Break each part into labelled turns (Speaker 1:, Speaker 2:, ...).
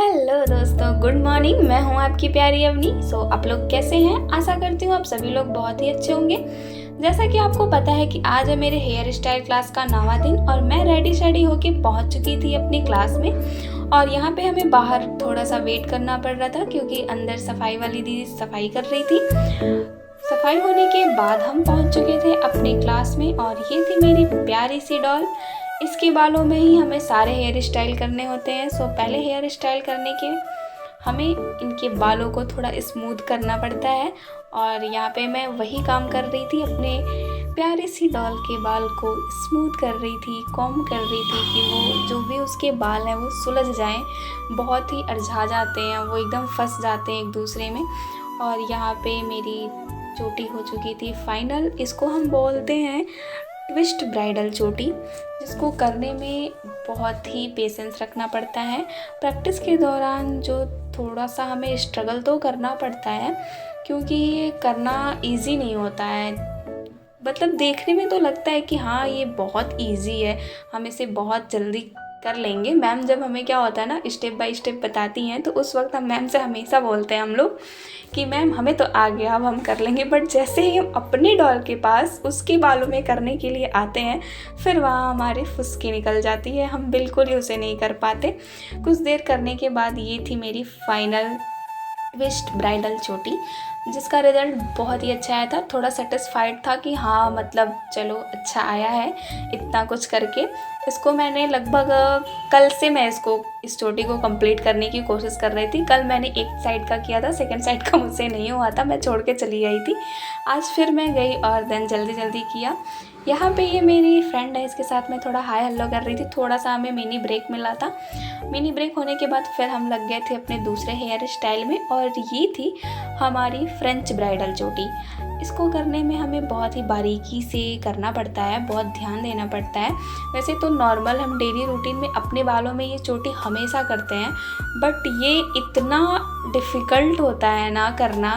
Speaker 1: Hello दोस्तों, good morning. मैं हूं आपकी प्यारी अवनी। आप लोग कैसे हैं? आशा करती हूँ आप सभी लोग बहुत ही अच्छे होंगे। जैसा कि आपको पता है कि आज है मेरे हेयर स्टाइल क्लास का 9वां दिन और मैं रेडी शेडी होके पहुंच चुकी थी अपनी क्लास में। और यहाँ पे हमें बाहर थोड़ा सा वेट करना पड़ रहा था क्योंकि अंदर सफाई वाली दीदी सफाई कर रही थी। सफाई होने के बाद हम पहुंच चुके थे अपने क्लास में और ये थी मेरी प्यारी सी डॉल। इसके बालों में ही हमें सारे हेयर स्टाइल करने होते हैं। पहले हेयर स्टाइल करने के हमें इनके बालों को थोड़ा स्मूथ करना पड़ता है और यहाँ पे मैं वही काम कर रही थी, अपने प्यारी सी डॉल के बाल को स्मूथ कर रही थी, कॉम्ब कर रही थी कि वो जो भी उसके बाल हैं वो सुलझ जाएं। बहुत ही अरझा जाते हैं, वो एकदम फंस जाते हैं एक दूसरे में। और यहाँ पे मेरी चोटी हो चुकी थी फाइनल। इसको हम बोलते हैं ट्विस्ट ब्राइडल चोटी, जिसको करने में बहुत ही पेशेंस रखना पड़ता है। प्रैक्टिस के दौरान जो थोड़ा सा हमें स्ट्रगल तो करना पड़ता है क्योंकि ये करना इजी नहीं होता है। मतलब देखने में तो लगता है कि हाँ ये बहुत इजी है, हम इसे बहुत जल्दी कर लेंगे। मैम जब हमें क्या होता है ना स्टेप बाय स्टेप बताती हैं तो उस वक्त हम मैम से हमेशा बोलते हैं हम लोग कि मैम हमें तो आ गया, अब हम कर लेंगे। बट जैसे ही हम अपने डॉल के पास उसके बालों में करने के लिए आते हैं फिर वहाँ हमारी फुसकी निकल जाती है, हम बिल्कुल ही उसे नहीं कर पाते। कुछ देर करने के बाद ये थी मेरी फाइनल ट्विस्ट ब्राइडल चोटी, जिसका रिज़ल्ट बहुत ही अच्छा आया था। थोड़ा सेटिस्फाइड था कि हाँ मतलब चलो अच्छा आया है इतना कुछ करके। इसको मैंने लगभग कल से मैं इस चोटी को कंप्लीट करने की कोशिश कर रही थी। कल मैंने एक साइड का किया था, सेकंड साइड का मुझसे नहीं हुआ था, मैं छोड़ के चली आई थी। आज फिर मैं गई और देन जल्दी जल्दी किया। यहाँ पे ये मेरी फ्रेंड है, इसके साथ मैं थोड़ा हाय हेलो कर रही थी। थोड़ा सा हमें मिनी ब्रेक मिला था। मिनी ब्रेक होने के बाद फिर हम लग गए थे अपने दूसरे हेयर स्टाइल में और ये थी हमारी फ्रेंच ब्राइडल चोटी। इसको करने में हमें बहुत ही बारीकी से करना पड़ता है, बहुत ध्यान देना पड़ता है। वैसे तो नॉर्मल हम डेली रूटीन में अपने बालों में ये चोटी हमेशा करते हैं, बट ये इतना डिफ़िकल्ट होता है ना करना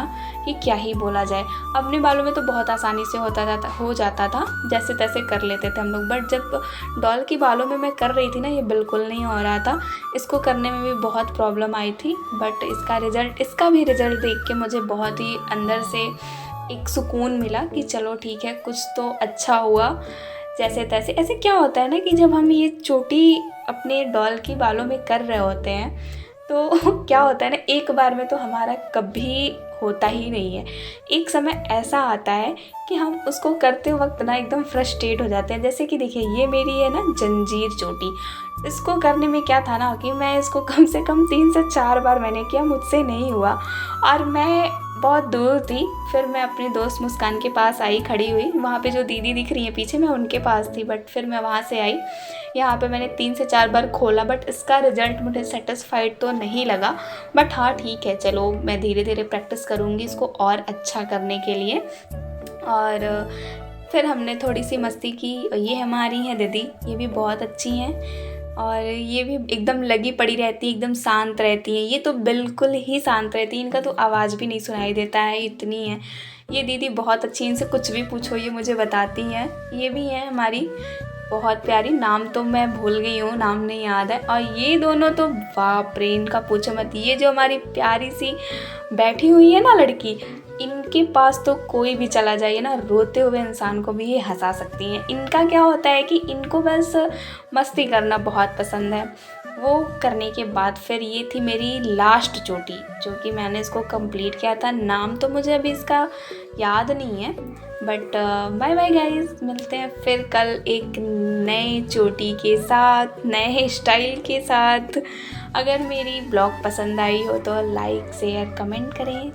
Speaker 1: कि क्या ही बोला जाए। अपने बालों में तो बहुत आसानी से हो जाता था, जैसे तैसे कर लेते थे हम लोग। बट जब डॉल की बालों में मैं कर रही थी ना, ये बिल्कुल नहीं हो रहा था। इसको करने में भी बहुत प्रॉब्लम आई थी। बट इसका भी रिज़ल्ट देख के मुझे बहुत ही अंदर से एक सुकून मिला कि चलो ठीक है कुछ तो अच्छा हुआ। जैसे तैसे ऐसे क्या होता है ना कि जब हम ये चोटी अपने डॉल की बालों में कर रहे होते हैं तो क्या होता है ना, एक बार में तो हमारा कभी होता ही नहीं है। एक समय ऐसा आता है कि हम उसको करते वक्त ना एकदम फ्रस्ट्रेट हो जाते हैं। जैसे कि देखिए ये मेरी है ना जंजीर चोटी। इसको करने में क्या था ना कि मैं इसको कम से कम 3 से 4 बार मैंने किया, मुझसे नहीं हुआ। और मैं बहुत दूर थी, फिर मैं अपनी दोस्त मुस्कान के पास आई, खड़ी हुई। वहाँ पे जो दीदी दिख रही है पीछे, मैं उनके पास थी। बट फिर मैं वहाँ से आई, यहाँ पे मैंने 3 से 4 बार खोला। बट इसका रिज़ल्ट मुझे सेटिस्फाइड तो नहीं लगा। बट हाँ ठीक है, चलो मैं धीरे धीरे प्रैक्टिस करूँगी इसको और अच्छा करने के लिए। और फिर हमने थोड़ी सी मस्ती की। ये हमारी हैं दीदी, ये भी बहुत अच्छी हैं और ये भी एकदम लगी पड़ी रहती है, एकदम शांत रहती हैं। ये तो बिल्कुल ही शांत रहती है, इनका तो आवाज़ भी नहीं सुनाई देता है, इतनी है ये दीदी। बहुत अच्छी, इनसे कुछ भी पूछो ये मुझे बताती हैं। ये भी हैं हमारी बहुत प्यारी, नाम तो मैं भूल गई हूँ, नाम नहीं याद है। और ये दोनों तो बाप रे, इनका पूछो मत। ये जो हमारी प्यारी सी बैठी हुई है ना लड़की, इनके पास तो कोई भी चला जाइए ना, रोते हुए इंसान को भी ये हंसा सकती हैं। इनका क्या होता है कि इनको बस मस्ती करना बहुत पसंद है। वो करने के बाद फिर ये थी मेरी लास्ट चोटी, जो कि मैंने इसको कंप्लीट किया था। नाम तो मुझे अभी इसका याद नहीं है। बट बाय बाय गाइस, मिलते हैं फिर कल एक नए चोटी के साथ, नए स्टाइल के साथ। अगर मेरी ब्लॉग पसंद आई हो तो लाइक शेयर कमेंट करें।